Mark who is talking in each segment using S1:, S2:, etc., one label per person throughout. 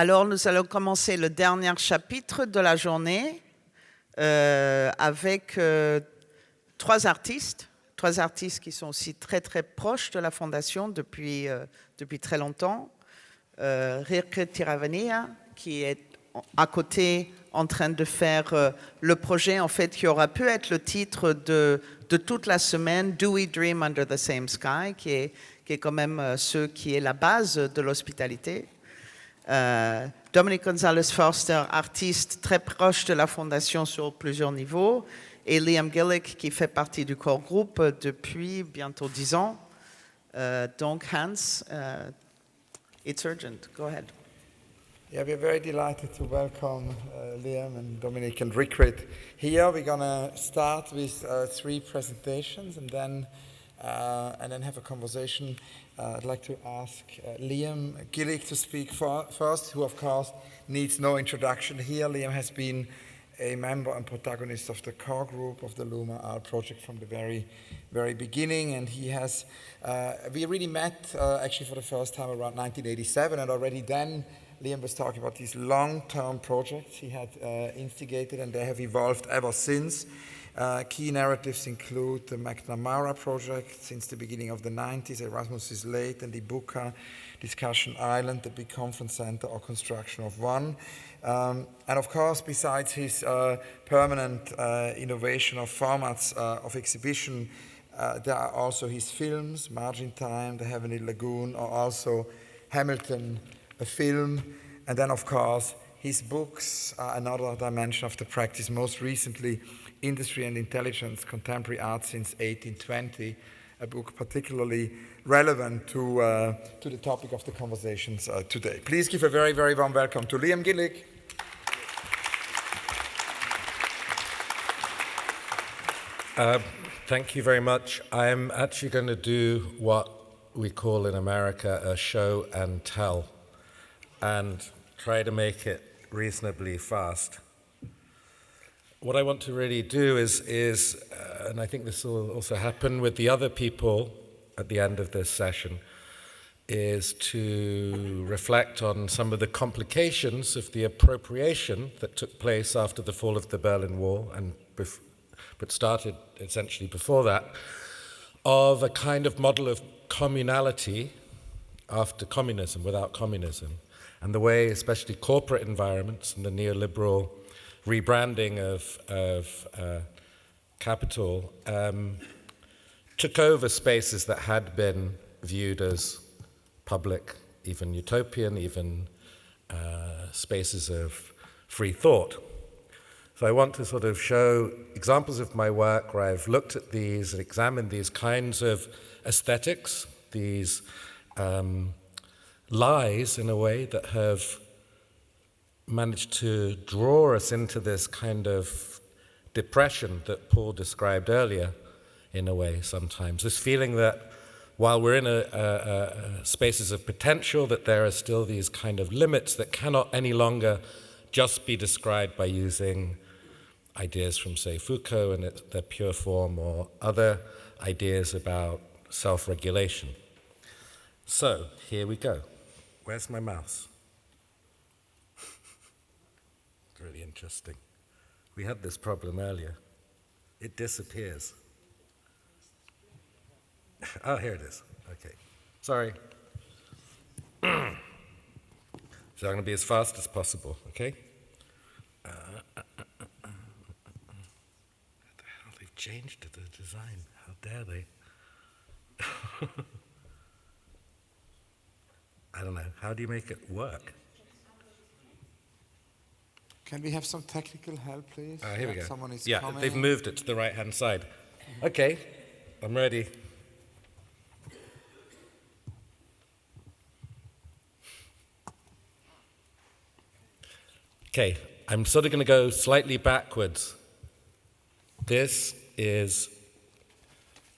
S1: Alors, nous allons commencer le dernier chapitre de la journée avec trois artistes qui sont aussi très très proches de la Fondation depuis très longtemps. Rirkrit Tiravanija, qui est à côté en train de faire le projet en fait qui aura pu être le titre de toute la semaine, Do We Dream Under the Same Sky, qui est quand même ce qui est la base de l'hospitalité. Dominique Gonzalez-Foerster, artiste très proche de la Fondation sur plusieurs niveaux, et Liam Gillick, qui fait partie du core groupe depuis bientôt 10 ans. Donc Hans, it's urgent. Go ahead.
S2: Yeah, we're very delighted to welcome Liam and Dominique and Rirkrit here. We're going to start with 3 presentations and then have a conversation. I'd like to ask Liam Gillick to speak first, who of course needs no introduction here. Liam has been a member and protagonist of the core group of the LUMA Arles project from the very, very beginning, and he has, we really met actually for the first time around 1987, and already then Liam was talking about these long-term projects he had instigated, and they have evolved ever since. Key narratives include the McNamara project since the beginning of the 90s, Erasmus is Late, and the Ibuka Discussion Island, the Big Conference Center, or Construction of One. And of course, besides his permanent innovation of formats of exhibition, there are also his films, Margin Time, The Heavenly Lagoon, or also Hamilton, a film, and then of course his books are another dimension of the practice, most recently Industry and Intelligence, Contemporary Art since 1820, a book particularly relevant to the topic of the conversations today. Please give a very, very warm welcome to Liam Gillick.
S3: Thank you very much. I'm actually going to do what we call in America a show and tell, and try to make it reasonably fast. What I want to really do is and I think this will also happen with the other people at the end of this session, is to reflect on some of the complications of the appropriation that took place after the fall of the Berlin Wall, but started essentially before that, of a kind of model of communality after communism, without communism, and the way especially corporate environments and the neoliberal rebranding of capital took over spaces that had been viewed as public, even utopian, even spaces of free thought. So I want to sort of show examples of my work where I've looked at these and examined these kinds of aesthetics, these lies in a way that have managed to draw us into this kind of depression that Paul described earlier, in a way sometimes. This feeling that while we're in spaces of potential, that there are still these kind of limits that cannot any longer just be described by using ideas from, say, Foucault and their pure form, or other ideas about self-regulation. So, here we go. Where's my mouse? It's really interesting. We had this problem earlier. It disappears. Oh, here it is. Okay. Sorry. So I'm going to be as fast as possible, okay? What the hell? They've changed the design. How dare they? I don't know. How do you make it work?
S2: Can we have some technical help, please?
S3: Here we go.
S2: Someone is
S3: yeah,
S2: coming.
S3: They've moved it to the right-hand side. Okay, I'm ready. Okay, I'm sort of going to go slightly backwards. This is,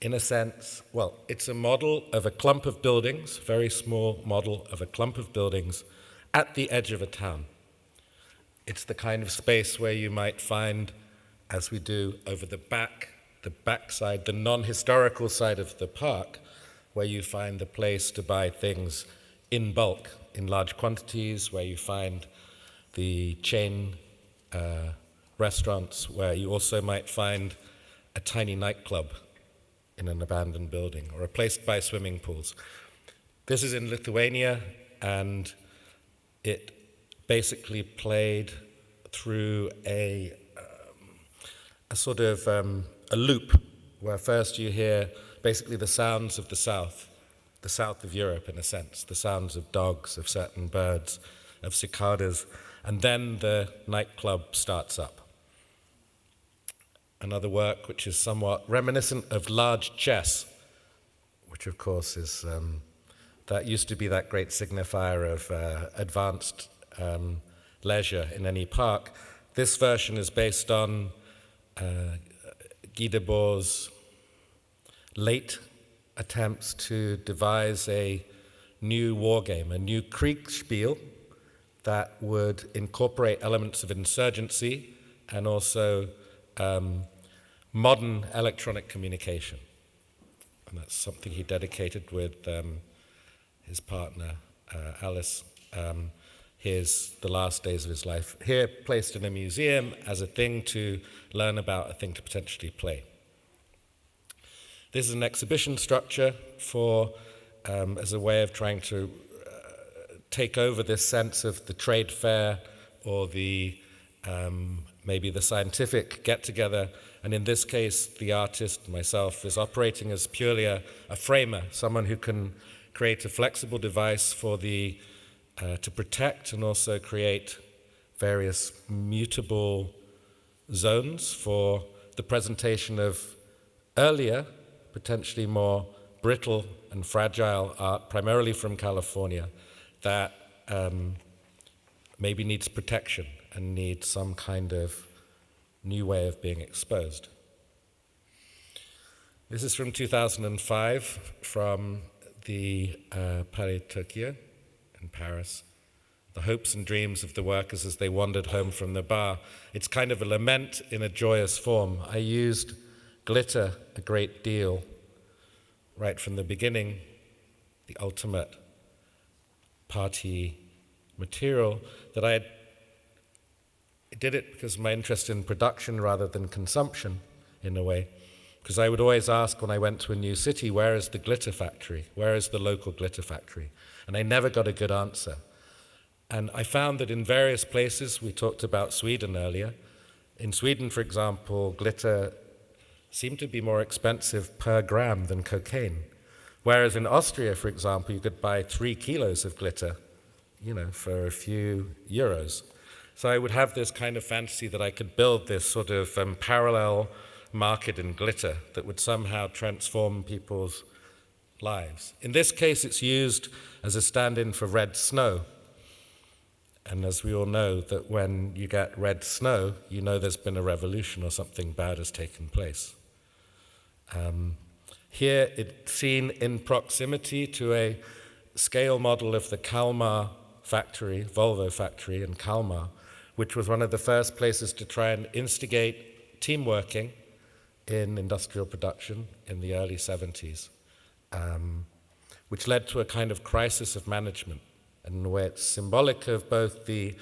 S3: in a sense, well, it's a model of a clump of buildings, very small model of a clump of buildings at the edge of a town. It's the kind of space where you might find, as we do over the back side, the non-historical side of the park, where you find the place to buy things in bulk, in large quantities, where you find the chain restaurants, where you also might find a tiny nightclub in an abandoned building, or replaced by swimming pools. This is in Lithuania, and it basically played through a sort of a loop, where first you hear basically the sounds of the south of Europe in a sense, the sounds of dogs, of certain birds, of cicadas, and then the nightclub starts up. Another work which is somewhat reminiscent of large chess, which of course is, that used to be that great signifier of advanced leisure in any park. This version is based on Guy Debord's late attempts to devise a new war game, a new Kriegsspiel that would incorporate elements of insurgency and also modern electronic communication. And that's something he dedicated with his partner, Alice, the last days of his life. Here, placed in a museum as a thing to learn about, a thing to potentially play. This is an exhibition structure as a way of trying to take over this sense of the trade fair or the maybe the scientific get-together. And in this case, the artist, myself, is operating as purely a framer, someone who can create a flexible device for to protect and also create various mutable zones for the presentation of earlier, potentially more brittle and fragile art, primarily from California, that maybe needs protection and needs some kind of new way of being exposed. This is from 2005, from the Palais Tokyo in Paris. The hopes and dreams of the workers as they wandered home from the bar. It's kind of a lament in a joyous form. I used glitter a great deal right from the beginning, the ultimate party material, that I did it because of my interest in production rather than consumption, in a way. Because I would always ask when I went to a new city, where is the glitter factory? Where is the local glitter factory? And I never got a good answer. And I found that in various places, we talked about Sweden earlier. In Sweden, for example, glitter seemed to be more expensive per gram than cocaine. Whereas in Austria, for example, you could buy 3 kilos of glitter, for a few euros. So I would have this kind of fantasy that I could build this sort of parallel market in glitter that would somehow transform people's lives. In this case, it's used as a stand-in for red snow. And as we all know, that when you get red snow, you know there's been a revolution or something bad has taken place. Here, it's seen in proximity to a scale model of the Kalmar factory, Volvo factory in Kalmar, which was one of the first places to try and instigate team working in industrial production in the early 70s, which led to a kind of crisis of management. And in a way, it's symbolic of both the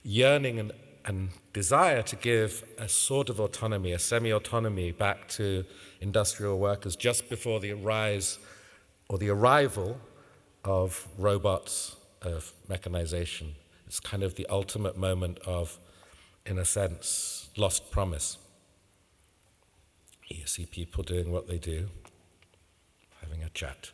S3: yearning and desire to give a sort of autonomy, a semi-autonomy back to industrial workers just before the rise or the arrival of robots, of mechanization. It's kind of the ultimate moment of, in a sense, lost promise. You see people doing what they do, having a chat.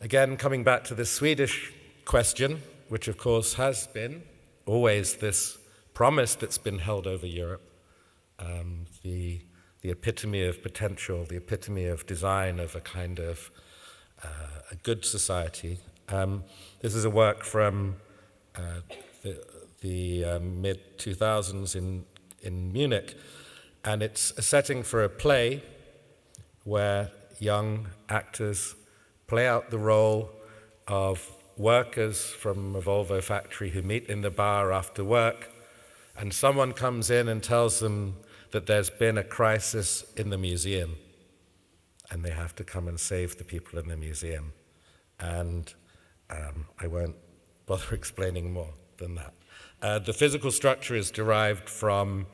S3: Again, coming back to the Swedish question, which of course has been always this promise that's been held over Europe, the epitome of potential, the epitome of design of a kind of a good society. This is a work from the mid-2000s in Munich, and it's a setting for a play where young actors play out the role of workers from a Volvo factory who meet in the bar after work, and someone comes in and tells them that there's been a crisis in the museum, and they have to come and save the people in the museum. and I won't bother explaining more than that. The physical structure is derived from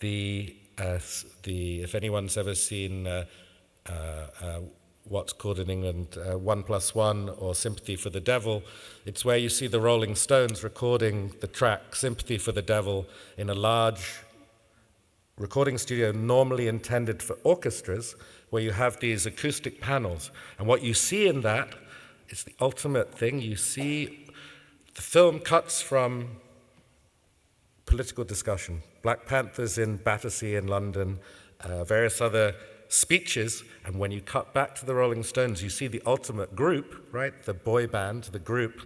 S3: if anyone's ever seen what's called in England 1+1 or Sympathy for the Devil, it's where you see the Rolling Stones recording the track Sympathy for the Devil in a large recording studio normally intended for orchestras, where you have these acoustic panels. And what you see in that is the ultimate thing. You see the film cuts from political discussion, Black Panthers in Battersea in London, various other speeches, and when you cut back to the Rolling Stones, you see the ultimate group, right? The boy band, the group,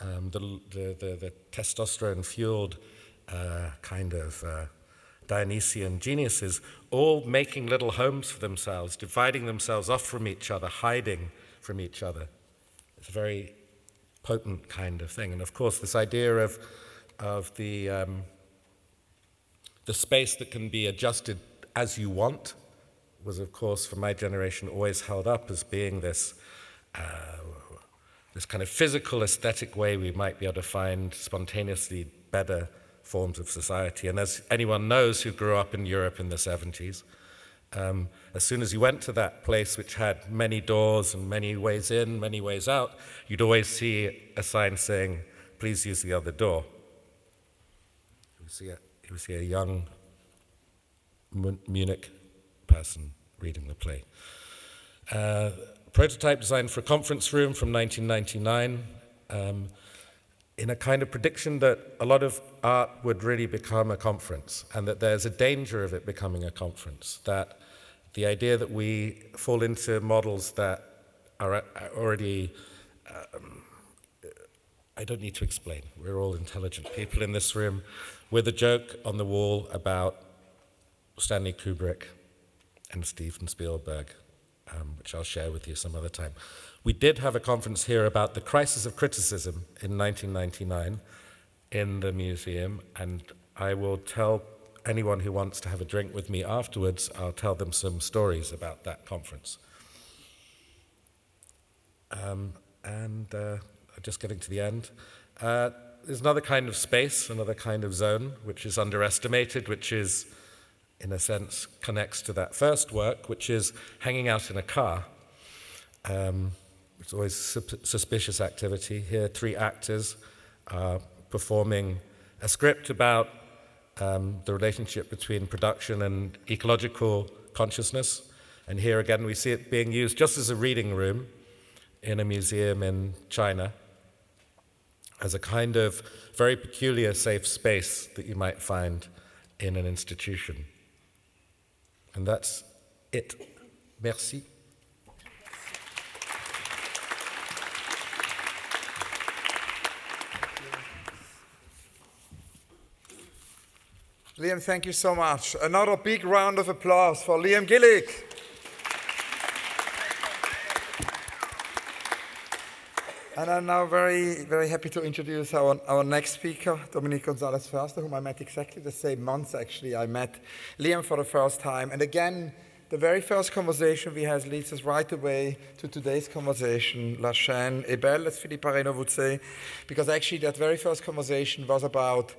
S3: the testosterone-fueled kind of Dionysian geniuses, all making little homes for themselves, dividing themselves off from each other, hiding from each other. It's a very potent kind of thing. And of course, this idea of the space that can be adjusted as you want was, of course, for my generation, always held up as being this kind of physical, aesthetic way we might be able to find spontaneously better forms of society. And as anyone knows who grew up in Europe in the 70s, as soon as you went to that place which had many doors and many ways in, many ways out, you'd always see a sign saying, "Please use the other door." You would see a young Munich person reading the play. Prototype designed for a conference room from 1999, in a kind of prediction that a lot of art would really become a conference, and that there's a danger of it becoming a conference, that the idea that we fall into models that are already, I don't need to explain, we're all intelligent people in this room, with a joke on the wall about Stanley Kubrick and Steven Spielberg, which I'll share with you some other time. We did have a conference here about the crisis of criticism in 1999 in the museum, and I will tell anyone who wants to have a drink with me afterwards, I'll tell them some stories about that conference. Just getting to the end. There's another kind of space, another kind of zone, which is underestimated, which is, in a sense, connects to that first work, which is hanging out in a car. It's always suspicious activity. Here, 3 actors are performing a script about the relationship between production and ecological consciousness. And here again, we see it being used just as a reading room in a museum in China, as a kind of very peculiar safe space that you might find in an institution. And that's it. Merci.
S2: Liam, thank you so much. Another big round of applause for Liam Gillick. And I'm now very, very happy to introduce our next speaker, Dominique Gonzalez-Foerster, whom I met exactly the same month, actually. I met Liam for the first time. And again, the very first conversation we had leads us right away to today's conversation, La chaîne est belle, as Philippe Areno would say, because actually that very first conversation was about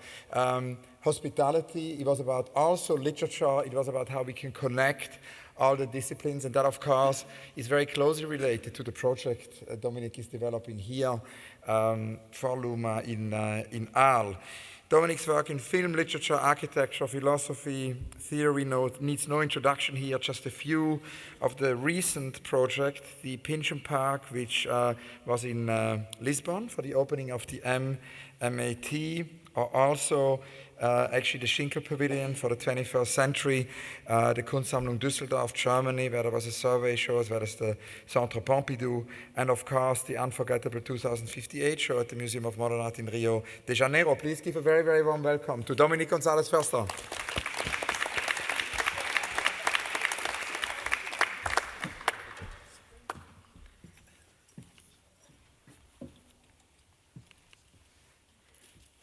S2: hospitality, it was about also literature, it was about how we can connect all the disciplines, and that, of course, is very closely related to the project Dominique is developing here for LUMA in Arles. Dominique's work in film, literature, architecture, philosophy, theory needs no introduction here, just a few of the recent projects. The Pinchon Park, which was in Lisbon for the opening of the MAT, or also actually the Schinkel Pavilion for the 21st century, the Kunstsammlung Düsseldorf, Germany, where there was a survey show, as well as the Centre Pompidou, and of course the unforgettable 2058 show at the Museum of Modern Art in Rio de Janeiro. Please give a very, very warm welcome to Dominique Gonzalez-Foerster.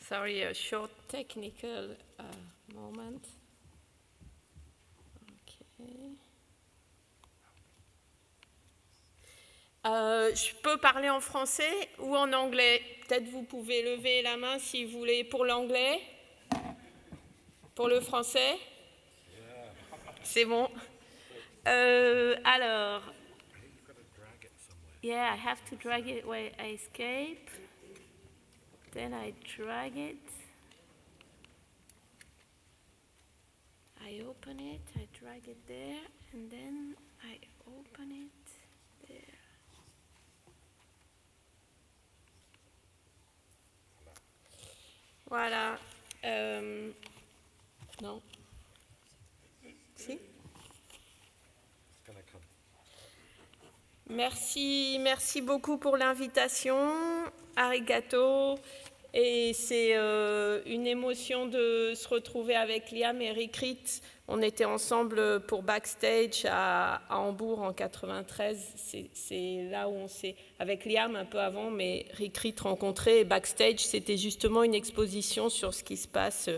S4: Sorry, a short technical moment. Okay. Je peux parler en français ou en anglais. Peut-être vous pouvez lever la main si vous voulez pour l'anglais. Pour le français? C'est bon. Alors. Yeah, I have to drag it when I escape. Then I drag it. I open it, I drag it there, and then I open it there. Voilà. Non. Si? Merci beaucoup pour l'invitation. Arigato. Et c'est une émotion de se retrouver avec Liam et Rirkrit. On était ensemble pour Backstage à Hambourg en 93. C'est là où on s'est, avec Liam un peu avant, mais Rirkrit rencontré. Et Backstage, c'était justement une exposition sur ce qui se passe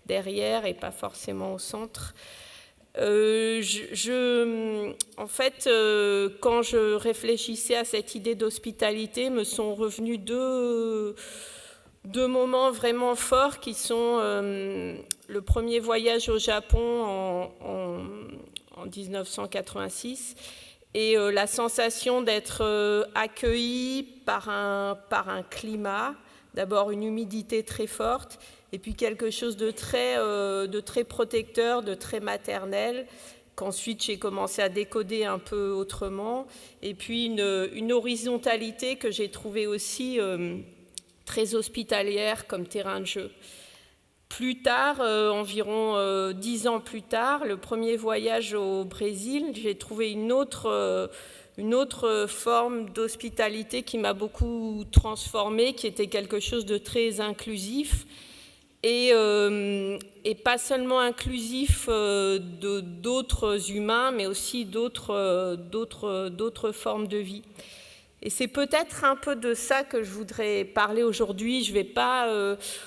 S4: derrière et pas forcément au centre. En fait, quand je réfléchissais à cette idée d'hospitalité, me sont revenus deux moments vraiment forts qui sont le premier voyage au Japon en 1986 et la sensation d'être accueilli par un climat, d'abord une humidité très forte et puis quelque chose de très protecteur, de très maternel, qu'ensuite j'ai commencé à décoder un peu autrement, et puis une horizontalité que j'ai trouvée aussi très hospitalière comme terrain de jeu. Plus tard, environ 10 ans plus tard, le premier voyage au Brésil, j'ai trouvé une autre forme d'hospitalité qui m'a beaucoup transformée, qui était quelque chose de très inclusif et pas seulement inclusif d'autres humains, mais aussi d'autres formes de vie. Et c'est peut-être un peu de ça que je voudrais parler aujourd'hui. Je vais pas.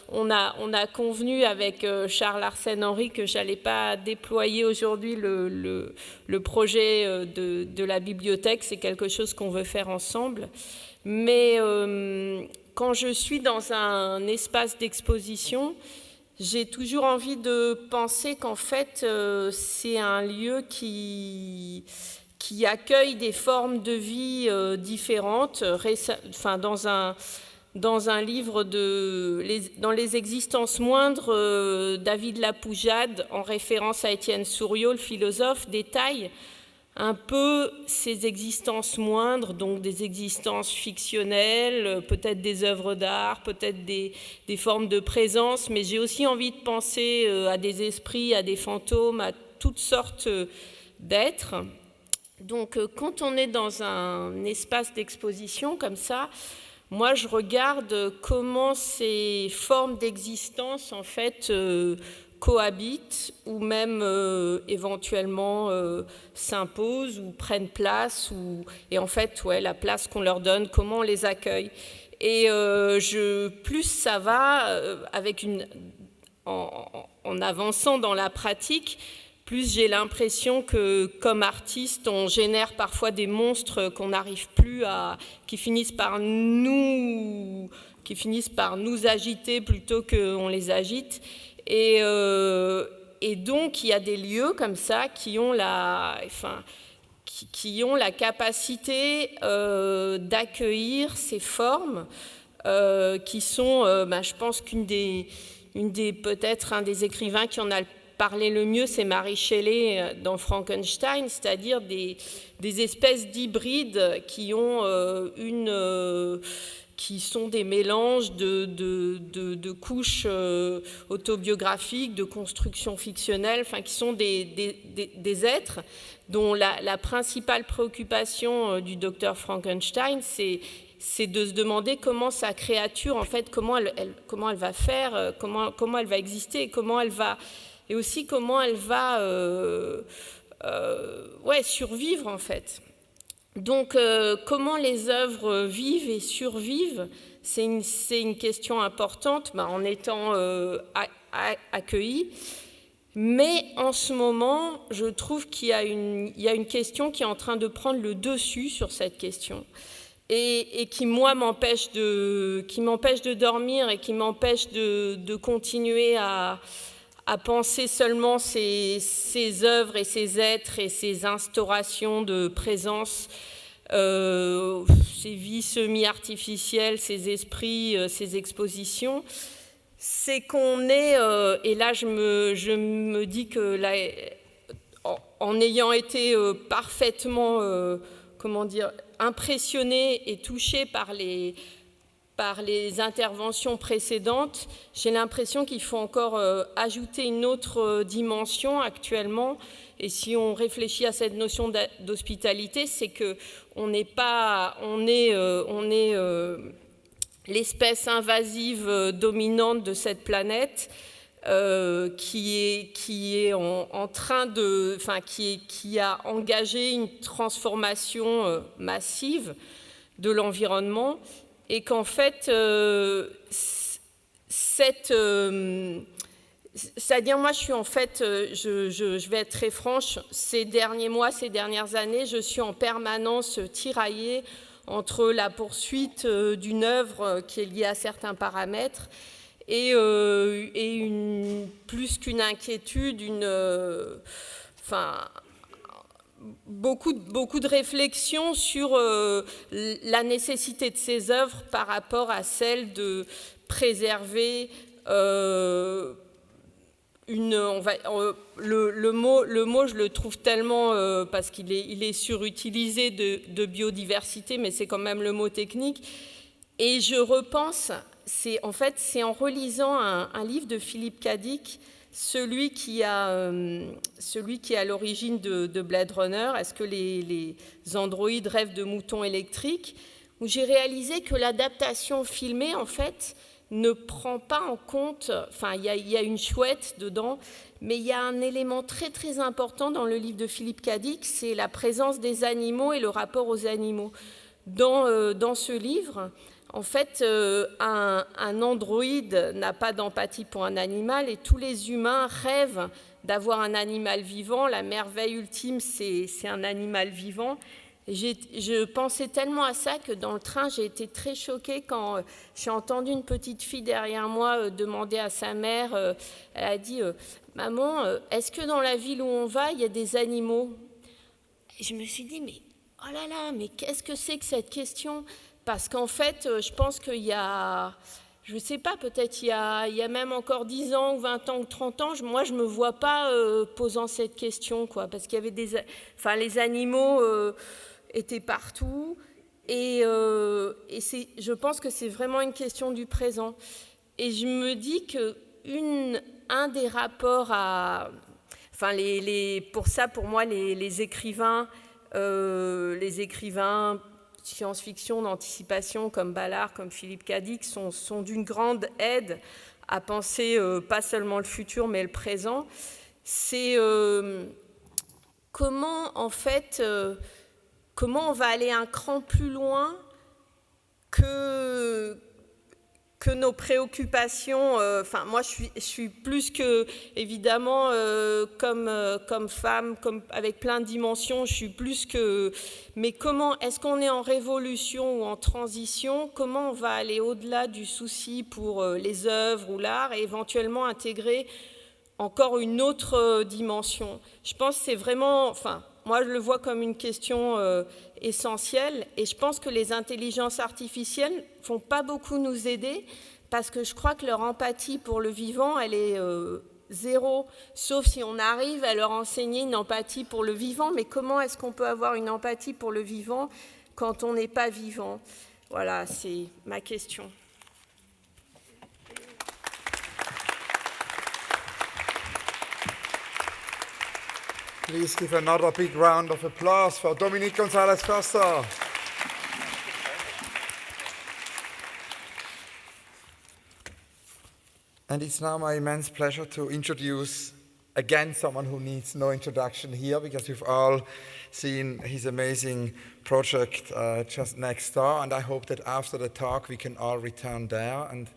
S4: On a convenu avec Charles Arsène-Henri que j'allais pas déployer aujourd'hui le projet de la bibliothèque. C'est quelque chose qu'on veut faire ensemble. Mais quand je suis dans un espace d'exposition, j'ai toujours envie de penser qu'en fait, c'est un lieu qui accueille des formes de vie différentes. Enfin, dans un livre dans les existences moindres, David Lapoujade, en référence à Étienne Souriau, le philosophe, détaille un peu ces existences moindres, donc des existences fictionnelles, peut-être des œuvres d'art, peut-être des formes de présence, mais j'ai aussi envie de penser à des esprits, à des fantômes, à toutes sortes d'êtres. Donc, quand on est dans un espace d'exposition comme ça, moi, je regarde comment ces formes d'existence, en fait, cohabitent ou même éventuellement s'imposent ou prennent place. Et en fait, ouais, la place qu'on leur donne, comment on les accueille. Et plus ça va, en avançant dans la pratique, plus j'ai l'impression que, comme artiste, on génère parfois des monstres qu'on n'arrive plus qui finissent par nous agiter plutôt qu'on les agite. Et donc, il y a des lieux comme ça qui ont la capacité d'accueillir ces formes qui sont, je pense peut-être un des écrivains qui en a parler le mieux, c'est Mary Shelley dans Frankenstein, c'est-à-dire des espèces d'hybrides qui sont des mélanges de couches autobiographiques, de constructions fictionnelles, enfin qui sont des êtres dont la principale préoccupation du docteur Frankenstein, c'est de se demander comment sa créature, en fait, comment elle va faire, comment elle va exister, et aussi comment elle va survivre, en fait. Donc, comment les œuvres vivent et survivent, c'est une question importante, en étant accueillies. Mais en ce moment, je trouve qu'il y a une question qui est en train de prendre le dessus sur cette question. et qui, moi, m'empêche de dormir et qui m'empêche de continuer à penser seulement ces œuvres et ces êtres et ces instaurations de présence, ces vies semi-artificielles, ces esprits, ces expositions, c'est qu'on est, et là je me dis que là, en ayant été parfaitement, comment dire, impressionné et touché par les interventions précédentes, j'ai l'impression qu'il faut encore ajouter une autre dimension actuellement. Et si on réfléchit à cette notion d'hospitalité, c'est que on est l'espèce invasive dominante de cette planète, qui est en train de, enfin, qui a engagé une transformation massive de l'environnement, et qu'en fait, c'est-à-dire, moi, je suis en fait, je vais être très franche, ces derniers mois, ces dernières années, je suis en permanence tiraillée entre la poursuite d'une œuvre qui est liée à certains paramètres et plus qu'une inquiétude, beaucoup de réflexions sur la nécessité de ces œuvres par rapport à celle de préserver le mot, je le trouve tellement, parce qu'il est surutilisé, de biodiversité, mais c'est quand même le mot technique. Et je repense, c'est en relisant un livre de Philippe Cadic, celui qui est à l'origine de Blade Runner, Est-ce que les androïdes rêvent de moutons électriques, où j'ai réalisé que l'adaptation filmée, en fait, ne prend pas en compte, enfin, il y a une chouette dedans, mais il y a un élément très très important dans le livre de Philippe Cadic, c'est la présence des animaux et le rapport aux animaux. Dans ce livre, en fait, un androïde n'a pas d'empathie pour un animal, et tous les humains rêvent d'avoir un animal vivant. La merveille ultime, c'est un animal vivant. Et je pensais tellement à ça que dans le train, j'ai été très choquée quand j'ai entendu une petite fille derrière moi demander à sa mère, elle a dit « Maman, est-ce que dans la ville où on va, il y a des animaux ?» Et je me suis dit « Mais oh là là, mais qu'est-ce que c'est que cette question ?» Parce qu'en fait, je pense qu'il y a, je ne sais pas, peut-être il y a même encore 10 ans ou 20 ans ou 30 ans, moi je ne me vois pas posant cette question, quoi, parce qu'il y avait les animaux étaient partout, et je pense que c'est vraiment une question du présent. Et je me dis que un des rapports pour moi, les écrivains science-fiction d'anticipation comme Ballard, comme Philippe Cadic sont d'une grande aide à penser pas seulement le futur mais le présent. C'est comment on va aller un cran plus loin que nos préoccupations. Moi, je suis plus que, évidemment, comme femme, avec plein de dimensions, je suis plus que... Mais comment, est-ce qu'on est en révolution ou en transition? Comment on va aller au-delà du souci pour les œuvres ou l'art et éventuellement intégrer encore une autre dimension? Je pense que c'est vraiment... moi, je le vois comme une question essentielle, et je pense que les intelligences artificielles ne vont pas beaucoup nous aider, parce que je crois que leur empathie pour le vivant, elle est zéro, sauf si on arrive à leur enseigner une empathie pour le vivant. Mais comment est-ce qu'on peut avoir une empathie pour le vivant quand on n'est pas vivant? Voilà, c'est ma question.
S2: Please give another big round of applause for Dominique Gonzalez-Foerster. And it's now my immense pleasure to introduce again someone who needs no introduction here, because you've all seen his amazing project just next door, and I hope that after the talk we can all return there and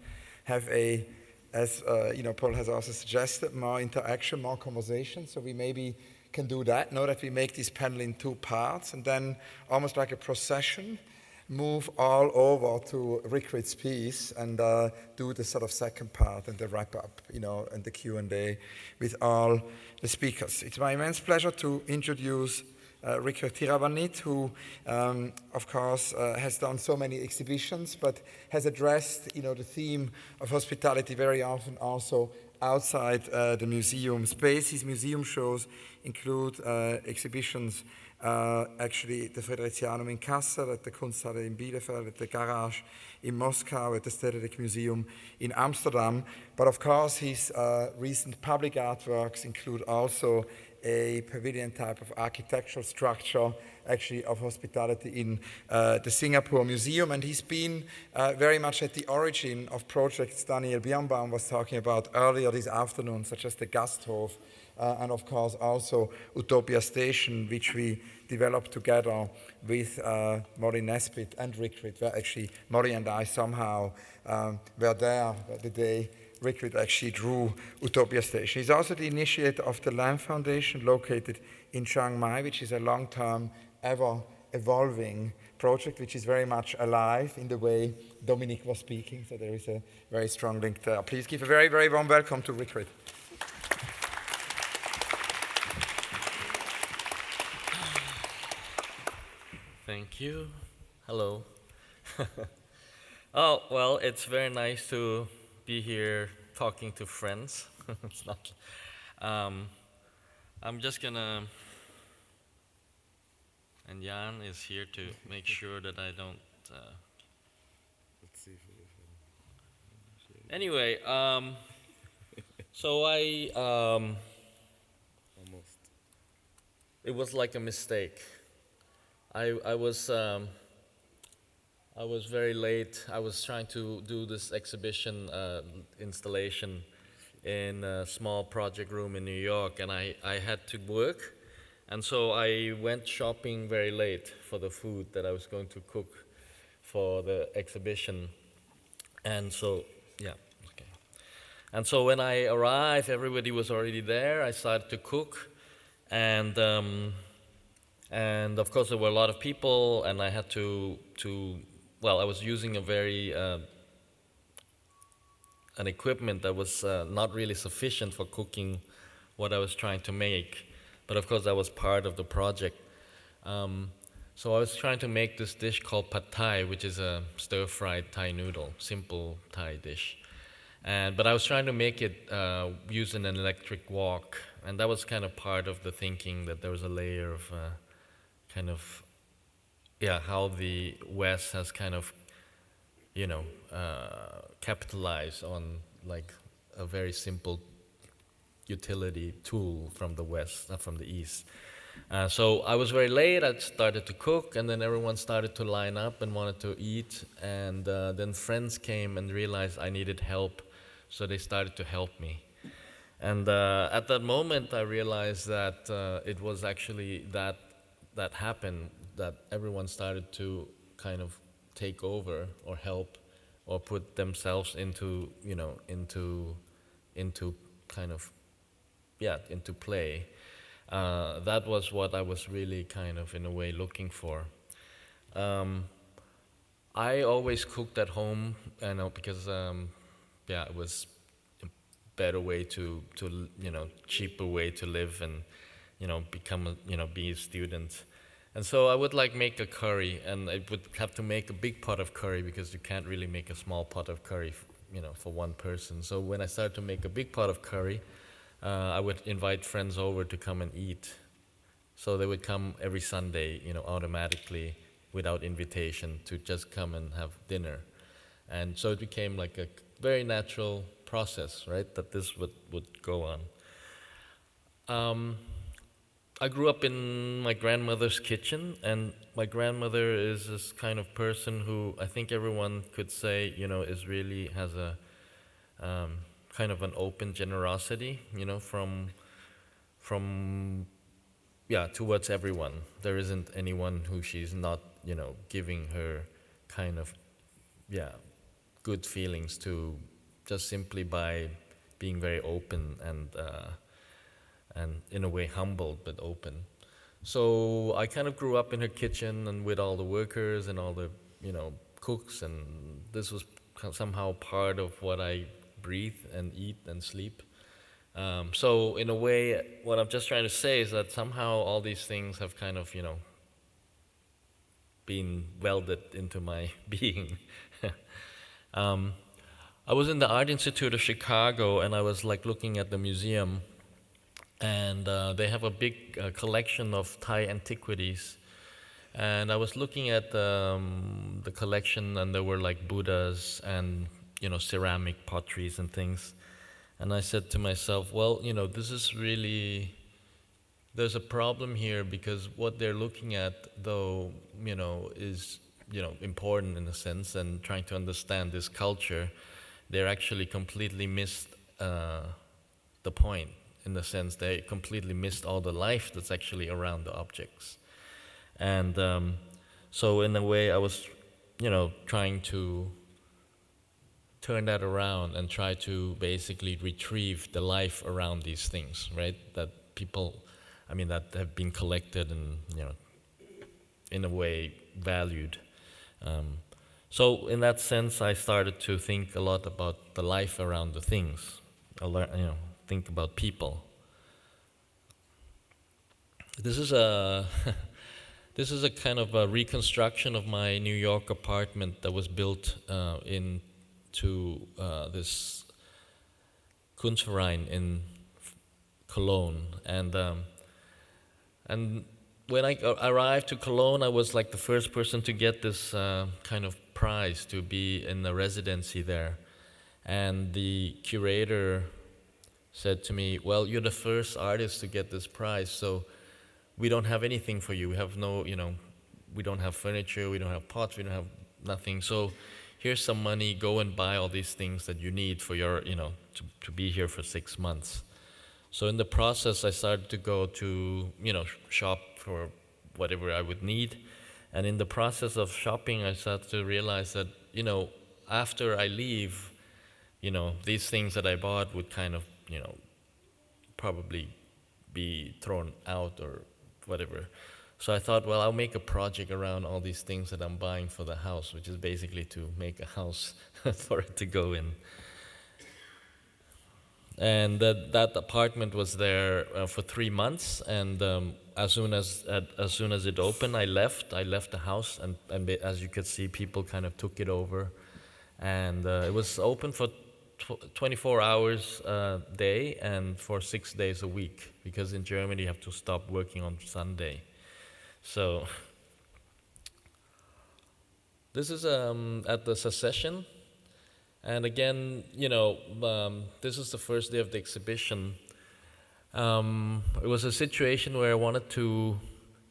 S2: have as Paul has also suggested, more interaction, more conversation. So we maybe can do that, know that we make this panel in two parts, and then almost like a procession, move all over to Rirkrit's piece and do the sort of second part and the wrap up, and the Q&A with all the speakers. It's my immense pleasure to introduce Rirkrit Tiravanija, who, of course, has done so many exhibitions, but has addressed, the theme of hospitality very often also outside the museum space. His museum shows include exhibitions, actually, at the Fridericianum in Kassel, at the Kunsthalle in Bielefeld, at the Garage in Moscow, at the Stedelijk Museum in Amsterdam. But of course, his recent public artworks include also a pavilion type of architectural structure, actually of hospitality in the Singapore Museum. And he's been very much at the origin of projects Daniel Birnbaum was talking about earlier this afternoon, such as the Gasthof, and of course also Utopia Station, which we developed together with Molly Nesbitt and Rirkrit, where actually Molly and I somehow were there the day Rirkrit actually drew Utopia Station. He's also the initiator of the Lamb Foundation, located in Chiang Mai, which is a long-term, ever-evolving project, which is very much alive in the way Dominique was speaking, so there is a very strong link there. Please give a very, very warm welcome to Rirkrit.
S5: Thank you. Hello. Oh, well, it's very nice to be here talking to friends. It's not. I'm just gonna, and Jan is here to make sure that I don't.
S3: Let's see if we can.
S5: Anyway, so I
S3: Almost.
S5: it was like a mistake. I was very late. I was trying to do this exhibition installation in a small project room in New York, and I had to work, and so I went shopping very late for the food that I was going to cook for the exhibition. And so, yeah, okay. And so when I arrived, everybody was already there. I started to cook, and of course there were a lot of people, and I had to well, I was using a very an equipment that was not really sufficient for cooking what I was trying to make, but of course that was part of the project. So I was trying to make this dish called pad thai, which is a stir-fried Thai noodle, simple Thai dish. But I was trying to make it using an electric wok, and that was kind of part of the thinking, that there was a layer of how the West has kind of, capitalized on like a very simple utility tool from the West, not from the East. So I was very late. I started to cook, and then everyone started to line up and wanted to eat. And then friends came and realized I needed help, so they started to help me. And at that moment, I realized that it was actually that happened, that everyone started to kind of take over or help or put themselves into play. That was what I was really kind of in a way looking for. I always cooked at home, because it was a better way to cheaper way to live and be a student. And so I would make a curry, and I would have to make a big pot of curry because you can't really make a small pot of curry, for one person. So when I started to make a big pot of curry, I would invite friends over to come and eat. So they would come every Sunday, automatically without invitation, to just come and have dinner. And so it became like a very natural process, right, that this would go on. I grew up in my grandmother's kitchen, and my grandmother is this kind of person who I think everyone could say, is really has a kind of an open generosity, towards everyone. There isn't anyone who she's not, giving her kind of, good feelings to, just simply by being very open and in a way humbled but open. So I kind of grew up in her kitchen and with all the workers and all the cooks, and this was somehow part of what I breathe and eat and sleep. So in a way, what I'm just trying to say is that somehow all these things have kind of, been welded into my being. I was in the Art Institute of Chicago, and I was looking at the museum, and they have a big collection of Thai antiquities. And I was looking at the collection, and there were Buddhas and ceramic potteries and things. And I said to myself, well, this is really, there's a problem here, because what they're looking at, though, is important in a sense, and trying to understand this culture, they're actually completely missed the point, in the sense they completely missed all the life that's actually around the objects. And so in a way I was, trying to turn that around and try to basically retrieve the life around these things, right? That people, that have been collected and, in a way valued. So in that sense, I started to think a lot about the life around the things. I learned, think about people. This is a this is a kind of a reconstruction of my New York apartment that was built into this Kunstverein in Cologne, and when I arrived to Cologne, I was the first person to get this kind of prize to be in the residency there. And the curator said to me, well, you're the first artist to get this prize, so we don't have anything for you. We have no, we don't have furniture, we don't have pots, we don't have nothing. So here's some money, go and buy all these things that you need for your, to be here for 6 months. So in the process, I started to go to, shop for whatever I would need. And in the process of shopping, I started to realize that, after I leave, these things that I bought would kind of, probably be thrown out or whatever. So I thought, well, I'll make a project around all these things that I'm buying for the house, which is basically to make a house for it to go in. And that apartment was there for 3 months, and as soon as it opened, I left the house, and as you could see, people kind of took it over, and it was open for 24 hours a day and for 6 days a week, because in Germany you have to stop working on Sunday. So this is at the Secession. And again, this is the first day of the exhibition. It was a situation where I wanted to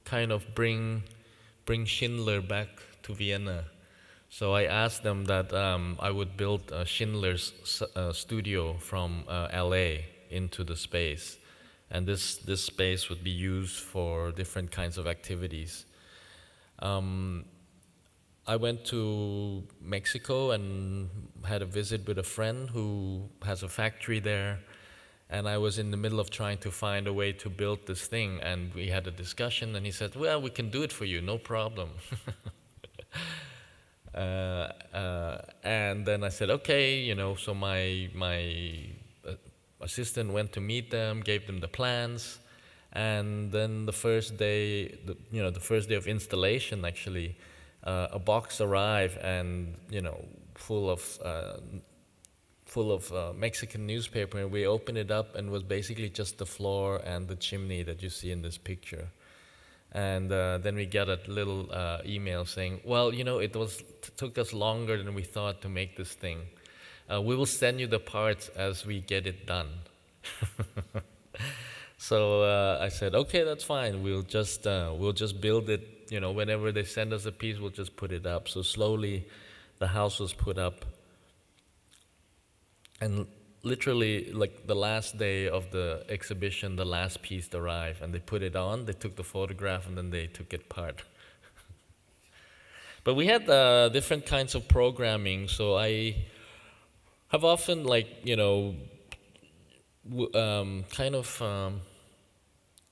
S5: kind of bring Schindler back to Vienna. So I asked them that I would build Schindler's studio from LA into the space. And this space would be used for different kinds of activities. I went to Mexico and had a visit with a friend who has a factory there, and I was in the middle of trying to find a way to build this thing, and we had a discussion, and he said, well, we can do it for you, no problem. And then I said, okay, so my assistant went to meet them, gave them the plans, and then the first day of installation, actually, a box arrived, and full of Mexican newspaper, and we opened it up, and it was basically just the floor and the chimney that you see in this picture. And then we got a little email saying, well, it took us longer than we thought to make this thing. We will send you the parts as we get it done. So I said, okay, that's fine. We'll just build it. Whenever they send us a piece, we'll just put it up. So slowly, the house was put up, and literally, the last day of the exhibition, the last piece arrived, and they put it on. They took the photograph, and then they took it apart. But we had different kinds of programming. So I have often,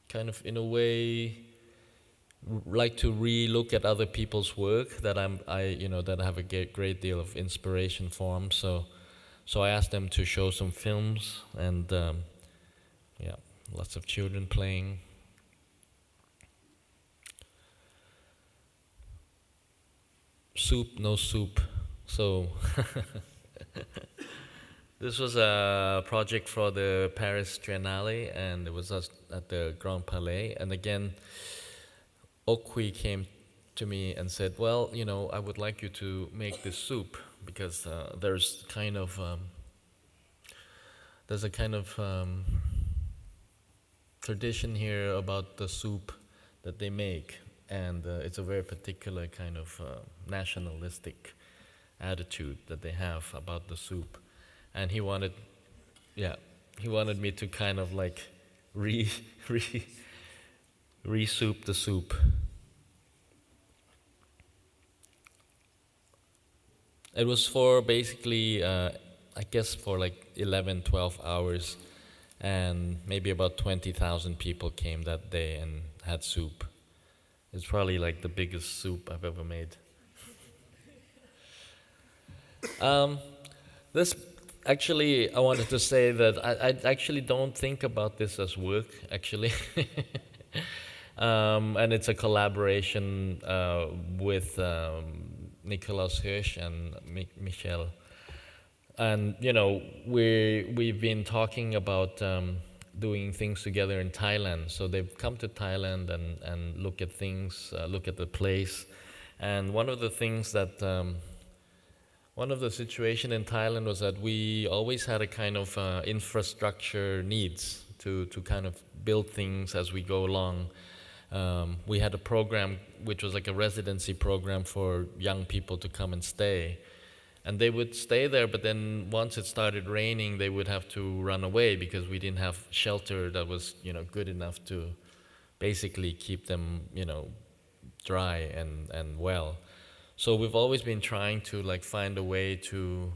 S5: kind of in a way, like to re-look at other people's work that that I have a great deal of inspiration from. So I asked them to show some films, and lots of children playing. Soup, no soup. So this was a project for the Paris Triennale, and it was at the Grand Palais. And again, Okui came to me and said, well, I would like you to make this soup, because there's a kind of tradition here about the soup that they make, and it's a very particular kind of nationalistic attitude that they have about the soup. And he wanted me to kind of like re-soup the soup. It was for basically, I guess for like 11, 12 hours, and maybe about 20,000 people came that day and had soup. It's probably like the biggest soup I've ever made. This actually, I wanted to say that I actually don't think about this as work, actually. And it's a collaboration with Nicolas Hirsch and Michel. And, we've been talking about doing things together in Thailand. So they've come to Thailand and look at things, look at the place. And one of the things that, one of the situation in Thailand was that we always had a kind of infrastructure needs to kind of build things as we go along. We had a program which was like a residency program for young people to come and stay. And they would stay there, but then once it started raining, they would have to run away because we didn't have shelter that was, good enough to basically keep them, dry and well. So we've always been trying to like find a way to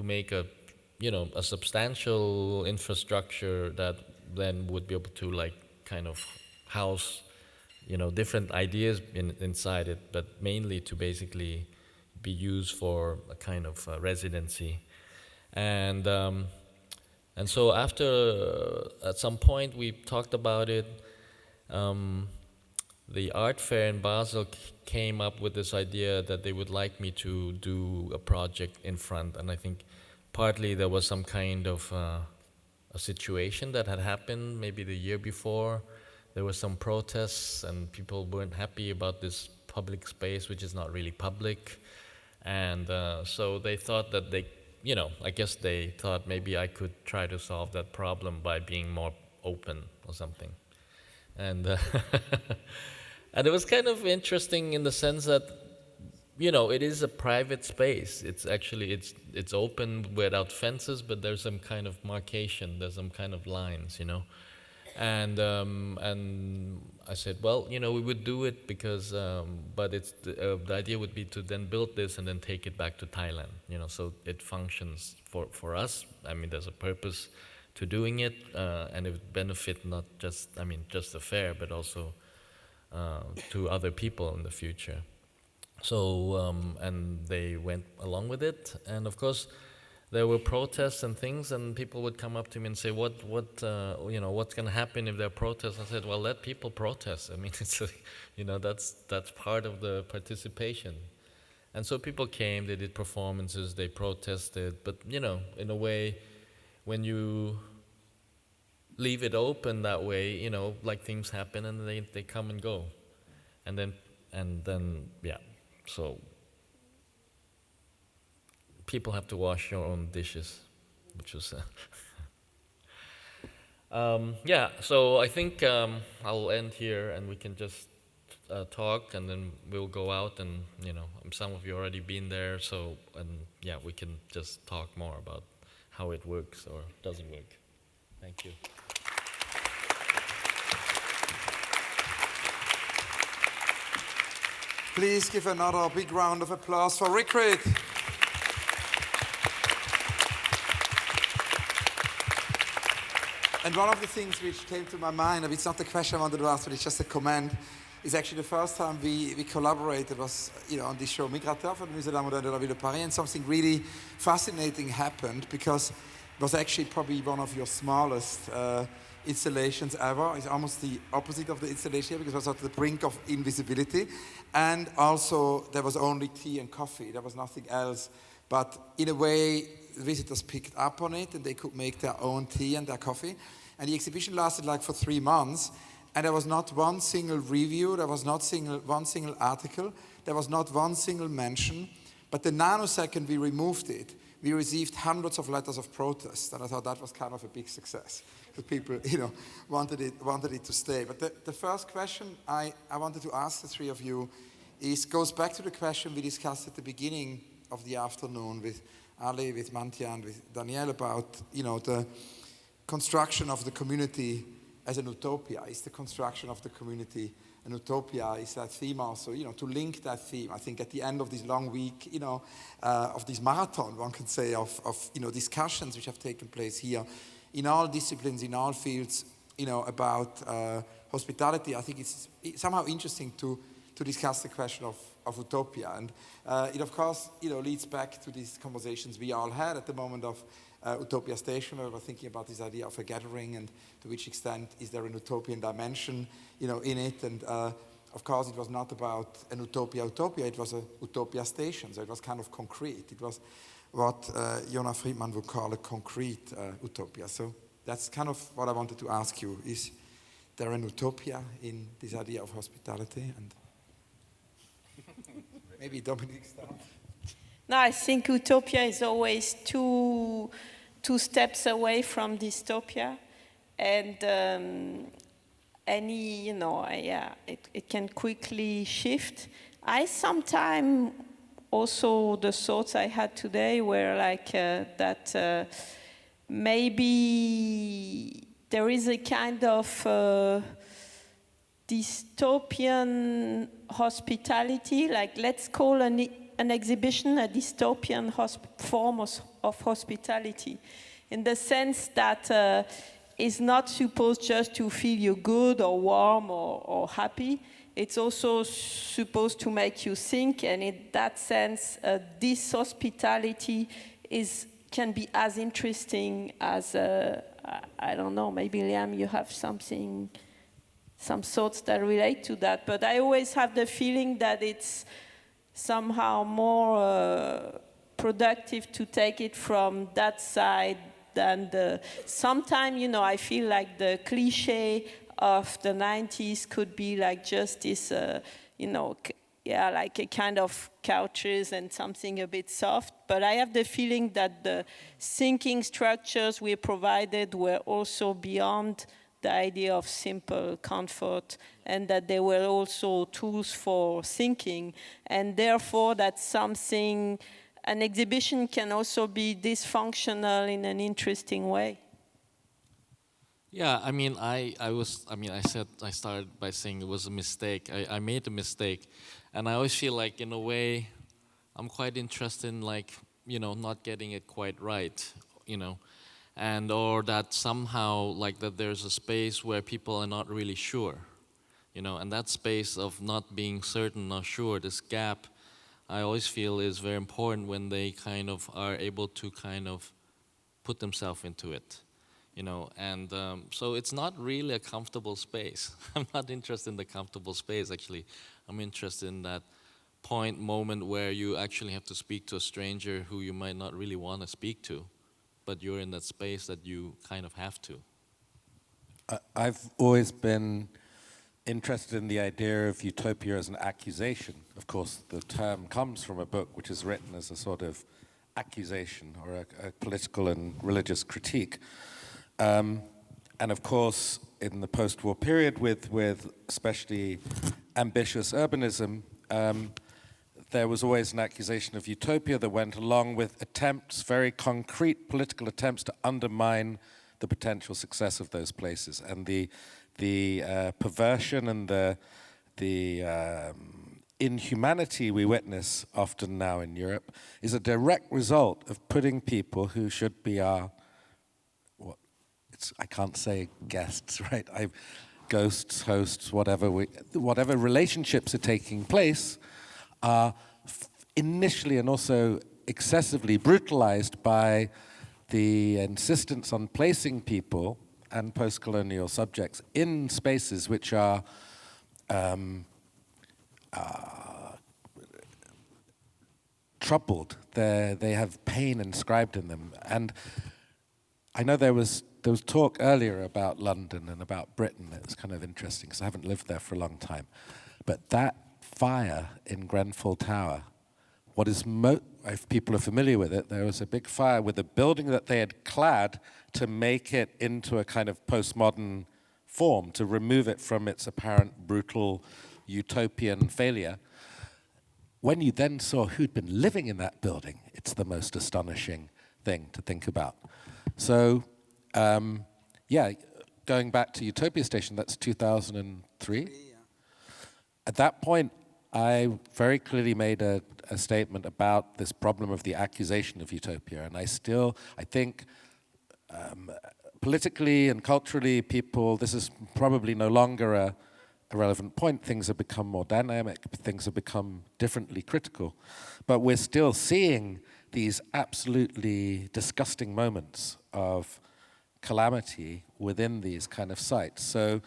S5: make a substantial infrastructure that then would be able to like kind of house, different ideas inside it, but mainly to basically be used for a kind of residency. And so after, at some point we talked about it, the art fair in Basel came up with this idea that they would like me to do a project in front. And I think partly there was some kind of a situation that had happened maybe the year before. There were some protests and people weren't happy about this public space, which is not really public. And so they thought that I guess they thought maybe I could try to solve that problem by being more open or something. And and it was kind of interesting in the sense that, it is a private space. It's actually, it's open without fences, but there's some kind of markation, there's some kind of lines, And I said, well, we would do it because, but it's the idea would be to then build this and then take it back to Thailand, so it functions for us. I mean, there's a purpose to doing it, and it would benefit not just, just the fair, but also to other people in the future. So, and they went along with it, and of course, there were protests and things, and people would come up to me and say, what's going to happen if there are protests? I said, well, let people protest. I mean, it's that's part of the participation. And so people came, they did performances, they protested, but in a way, when you leave it open that way, like things happen and they come and go, and then so. People have to wash your own dishes, which was so I think I'll end here and we can just talk, and then we'll go out, and some of you already been there, so we can just talk more about how it works or doesn't work. Thank you.
S2: Please give another big round of applause for Rirkrit. And one of the things which came to my mind, it's not a question I wanted to ask, but it's just a comment. It's actually the first time we collaborated was, on this show Migrateur for the Musée d'Art Moderne de la Ville de Paris, and something really fascinating happened because it was actually probably one of your smallest installations ever. It's almost the opposite of the installation here because it was at the brink of invisibility, and also there was only tea and coffee. There was nothing else. But in a way, visitors picked up on it and they could make their own tea and their coffee. And the exhibition lasted like for 3 months. And there was not one single review, there was not one single article, there was not one single mention. But the nanosecond we removed it, we received hundreds of letters of protest. And I thought that was kind of a big success. The people, wanted it to stay. But the first question I wanted to ask the three of you goes back to the question we discussed at the beginning of the afternoon with Ali, with Mantia, and with Danielle about, the construction of the community as an utopia. Is the construction of the community an utopia? Is that theme also, to link that theme? I think at the end of this long week, of this marathon, one can say, of discussions which have taken place here in all disciplines, in all fields, about hospitality, I think it's somehow interesting to discuss the question of utopia. And it, of course, leads back to these conversations we all had at the moment of Utopia Station, where we were thinking about this idea of a gathering and to which extent is there an utopian dimension, in it. And of course, it was not about an utopia, it was a Utopia Station, so it was kind of concrete. It was what Jona Friedman would call a concrete utopia. So that's kind of what I wanted to ask you. Is there an utopia in this idea of hospitality? And maybe Dominique starts.
S4: No, I think utopia is always two steps away from dystopia, and it can quickly shift. I sometimes also the thoughts I had today were like that maybe there is a kind of dystopian hospitality, like let's call an exhibition a dystopian form of hospitality, in the sense that it's not supposed just to feel you good or warm or happy. It's also supposed to make you think, and in that sense, this hospitality can be as interesting as, I don't know, maybe Liam, you have some thoughts that relate to that, but I always have the feeling that it's somehow more productive to take it from that side than sometimes, I feel like the cliche of the 90s could be like just this, like a kind of couches and something a bit soft. But I have the feeling that the thinking structures we provided were also beyond the idea of simple comfort, and that they were also tools for thinking, and therefore that an exhibition can also be dysfunctional in an interesting way.
S5: Yeah, I started by saying it was a mistake. I made a mistake, and I always feel like, in a way, I'm quite interested in, not getting it quite right, and or that somehow, that there's a space where people are not really sure, and that space of not being certain or sure, this gap, I always feel is very important when they kind of are able to kind of put themselves into it. And so it's not really a comfortable space. I'm not interested in the comfortable space, actually. I'm interested in that moment where you actually have to speak to a stranger who you might not really want to speak to, but you're in that space that you kind of have to.
S3: I've always been interested in the idea of utopia as an accusation. Of course, the term comes from a book which is written as a sort of accusation or a political and religious critique. And of course, in the post-war period, with especially ambitious urbanism, there was always an accusation of utopia that went along with attempts, very concrete political attempts, to undermine the potential success of those places. And the perversion and the inhumanity we witness often now in Europe is a direct result of putting people who should be I can't say guests, right? ghosts, hosts, whatever relationships are taking place are initially and also excessively brutalized by the insistence on placing people and post-colonial subjects in spaces which are troubled. They have pain inscribed in them. And I know there was talk earlier about London and about Britain. It was kind of interesting because I haven't lived there for a long time. But that fire in Grenfell Tower, if people are familiar with it, there was a big fire with a building that they had clad to make it into a kind of postmodern form, to remove it from its apparent brutal utopian failure. When you then saw who'd been living in that building, it's the most astonishing thing to think about. So, going back to Utopia Station, that's 2003. At that point, I very clearly made a statement about this problem of the accusation of utopia, and I think politically and culturally, this is probably no longer a relevant point. Things have become more dynamic, things have become differently critical, but we're still seeing these absolutely disgusting moments of calamity within these kind of sites. So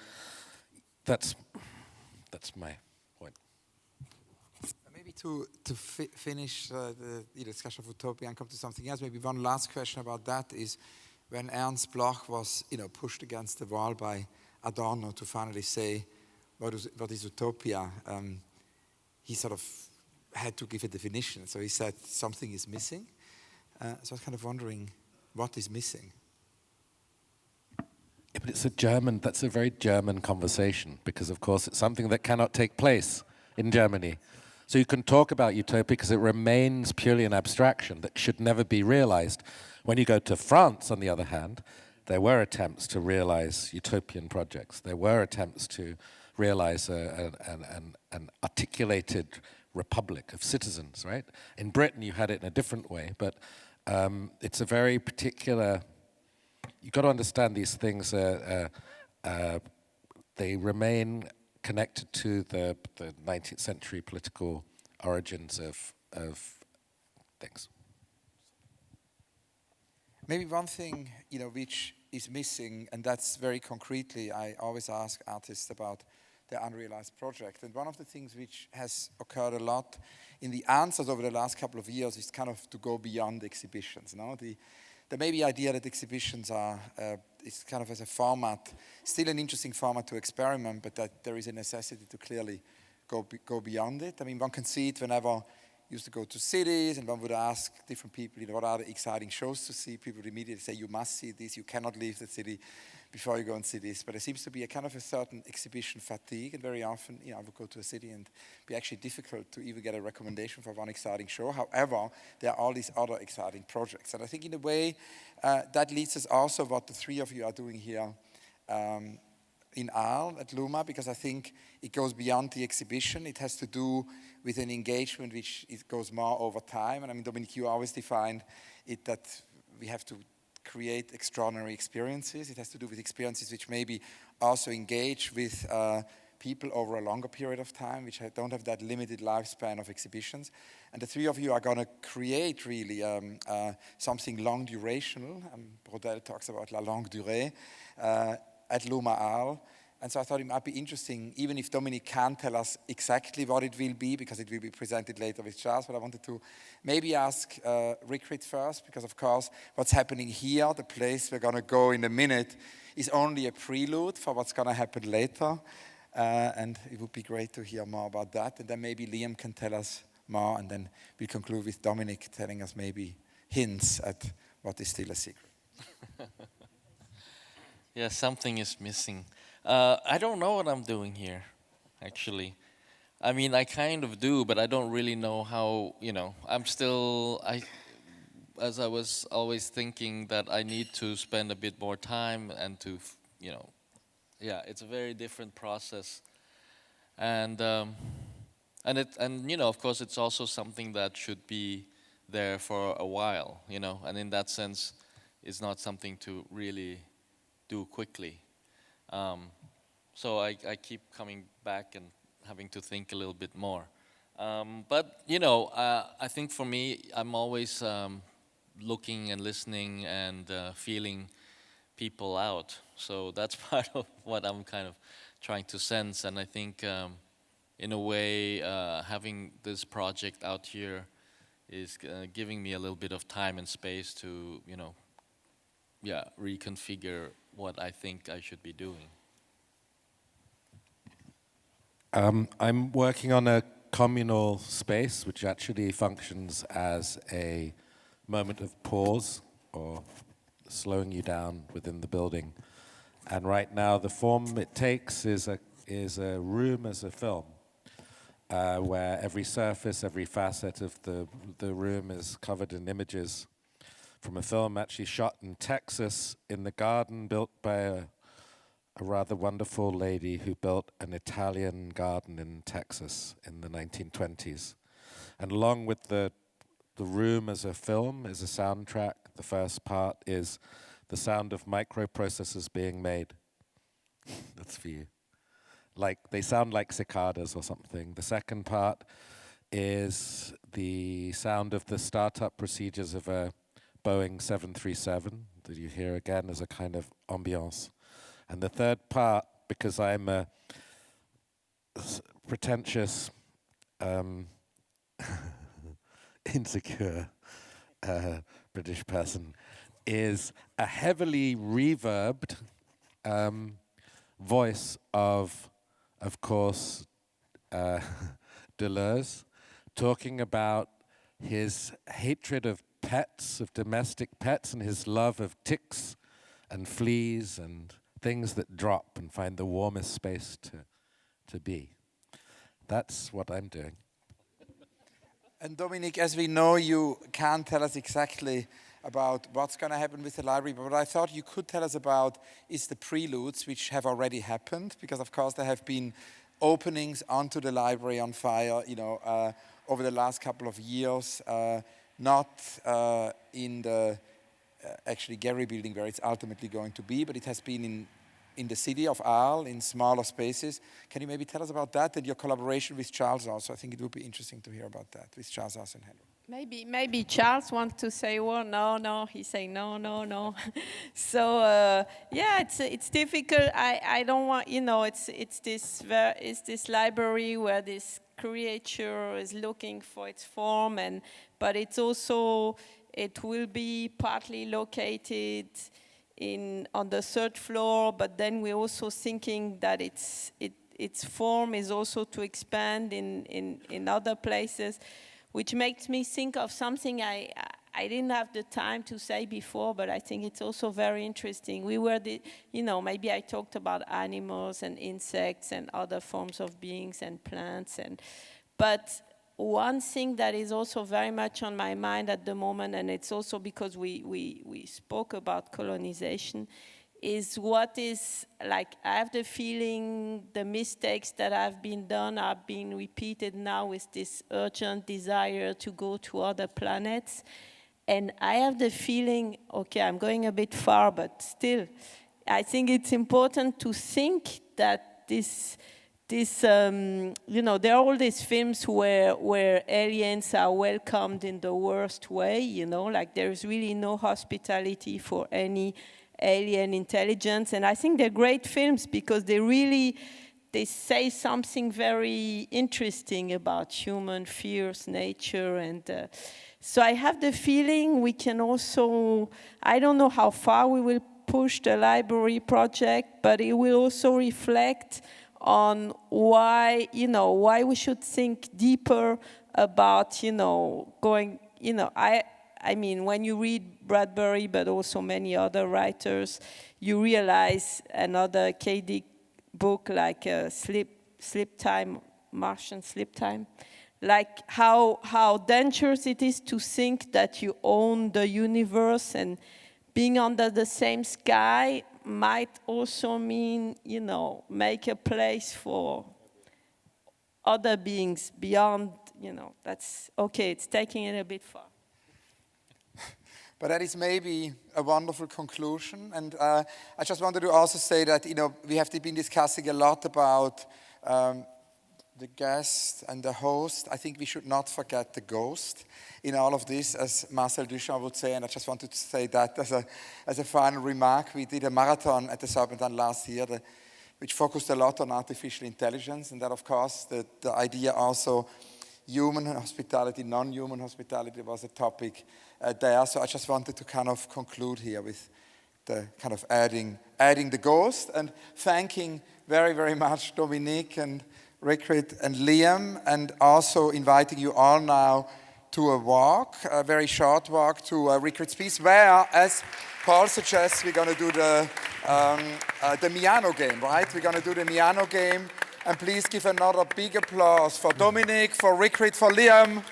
S3: that's my point.
S2: Maybe to finish the discussion of utopia and come to something else, maybe one last question about that is when Ernst Bloch was pushed against the wall by Adorno to finally say what is utopia, he sort of had to give a definition. So he said something is missing. So I was kind of wondering what is missing.
S3: Yeah, but that's a very German conversation, because of course it's something that cannot take place in Germany. So you can talk about utopia because it remains purely an abstraction that should never be realized. When you go to France, on the other hand, there were attempts to realize utopian projects. There were attempts to realize an articulated republic of citizens, right? In Britain, you had it in a different way, but it's a very particular. You've got to understand these things. They remain connected to the 19th century political origins of things.
S2: Maybe one thing, which is missing, and that's very concretely, I always ask artists about their unrealized project. And one of the things which has occurred a lot in the answers over the last couple of years is kind of to go beyond exhibitions. There may be idea that exhibitions are, is kind of as a format, still an interesting format to experiment, but that there is a necessity to clearly go beyond it. I mean, one can see it whenever you used to go to cities and one would ask different people, what are the exciting shows to see? People would immediately say, you must see this, you cannot leave the city before you go and see this. But there seems to be a kind of a certain exhibition fatigue, and very often, I would go to a city and be actually difficult to even get a recommendation for one exciting show. However, there are all these other exciting projects. And I think in a way, that leads us also what the three of you are doing here in Arles at LUMA, because I think it goes beyond the exhibition. It has to do with an engagement which it goes more over time. And I mean, Dominique, you always defined it that we have to create extraordinary experiences. It has to do with experiences which maybe also engage with people over a longer period of time, which don't have that limited lifespan of exhibitions. And the three of you are going to create really something long durational. Brodel talks about la longue durée at LUMA Arles. And so I thought it might be interesting, even if Dominique can't tell us exactly what it will be, because it will be presented later with Charles, but I wanted to maybe ask Rirkrit first, because of course what's happening here, the place we're going to go in a minute, is only a prelude for what's going to happen later. And it would be great to hear more about that. And then maybe Liam can tell us more, and then we'll conclude with Dominique telling us maybe hints at what is still a secret.
S5: Yeah, something is missing. I don't know what I'm doing here, actually. I mean, I kind of do, but I don't really know how, I'm still, as I was always thinking that I need to spend a bit more time and to, it's a very different process. And of course, it's also something that should be there for a while, and in that sense, it's not something to really do quickly. So I keep coming back and having to think a little bit more. But you know, I think for me, I'm always looking and listening and feeling people out. So that's part of what I'm kind of trying to sense. And I think, in a way, having this project out here is giving me a little bit of time and space to, you know, reconfigure what I think I should be doing.
S3: I'm working on a communal space which actually functions as a moment of pause or slowing you down within the building. And right now the form it takes is a room as a film, where every surface, every facet of the room is covered in images from a film actually shot in Texas in the garden built by a rather wonderful lady who built an Italian garden in Texas in the 1920s. And along with the room as a film, as a soundtrack, the first part is the sound of microprocessors being made. That's for you. Like, they sound like cicadas or something. The second part is the sound of the startup procedures of a Boeing 737 that you hear again as a kind of ambiance. And the third part, because I'm a pretentious, insecure British person, is a heavily reverbed voice of course, Deleuze, talking about his hatred of pets, of domestic pets, and his love of ticks and fleas and things that drop and find the warmest space to be. That's what I'm doing.
S2: And Dominique, as we know, you can't tell us exactly about what's going to happen with the library, but what I thought you could tell us about is the preludes, which have already happened, because of course there have been openings onto the library on fire, you know, over the last couple of years, not in the actually Gary building where it's ultimately going to be, but it has been in the city of Arles, in smaller spaces. Can you maybe tell us about that and your collaboration with Charles also? I think it would be interesting to hear about that with Charles also and Henry.
S4: Maybe Charles wants to say, well, no, he say no. So yeah, it's difficult. I don't want, you know, it's this library where this creature is looking for its form, but it's also, it will be partly located on the third floor, but then we're also thinking that its form is also to expand in other places, which makes me think of something I didn't have the time to say before, but I think it's also very interesting. We were, you know, maybe I talked about animals and insects and other forms of beings and plants, but one thing that is also very much on my mind at the moment, and it's also because we spoke about colonization, is what is, like, I have the feeling the mistakes that have been done are being repeated now with this urgent desire to go to other planets. And I have the feeling, okay, I'm going a bit far, but still, I think it's important to think that this you know, there are all these films where aliens are welcomed in the worst way, you know, like there's really no hospitality for any alien intelligence. And I think they're great films because they say something very interesting about human fears, nature, and so I have the feeling we can also, I don't know how far we will push the library project, but it will also reflect on why we should think deeper about, you know, going, you know, I mean, when you read Bradbury, but also many other writers, you realize another K. Dick book like Sleep Time, Martian Sleep Time, like how dangerous it is to think that you own the universe, and being under the same sky might also mean, you know, make a place for other beings beyond, you know, that's, okay, it's taking it a bit far.
S2: But that is maybe a wonderful conclusion. And I just wanted to also say that, we have been discussing a lot about the guest and the host. I think we should not forget the ghost in all of this, as Marcel Duchamp would say, and I just wanted to say that as a final remark. We did a marathon at the Serpentine last year, which focused a lot on artificial intelligence, and that, of course, the idea also, human hospitality, non-human hospitality was a topic there. So I just wanted to kind of conclude here with the kind of adding the ghost and thanking very, very much Dominique and Rirkrit and Liam, and also inviting you all now to a walk, a very short walk to Rirkrit's piece, where, as Paul suggests, we're going to do the Miano game, right? We're going to do the Miano game. And please give another big applause for Dominique, for Rirkrit, for Liam.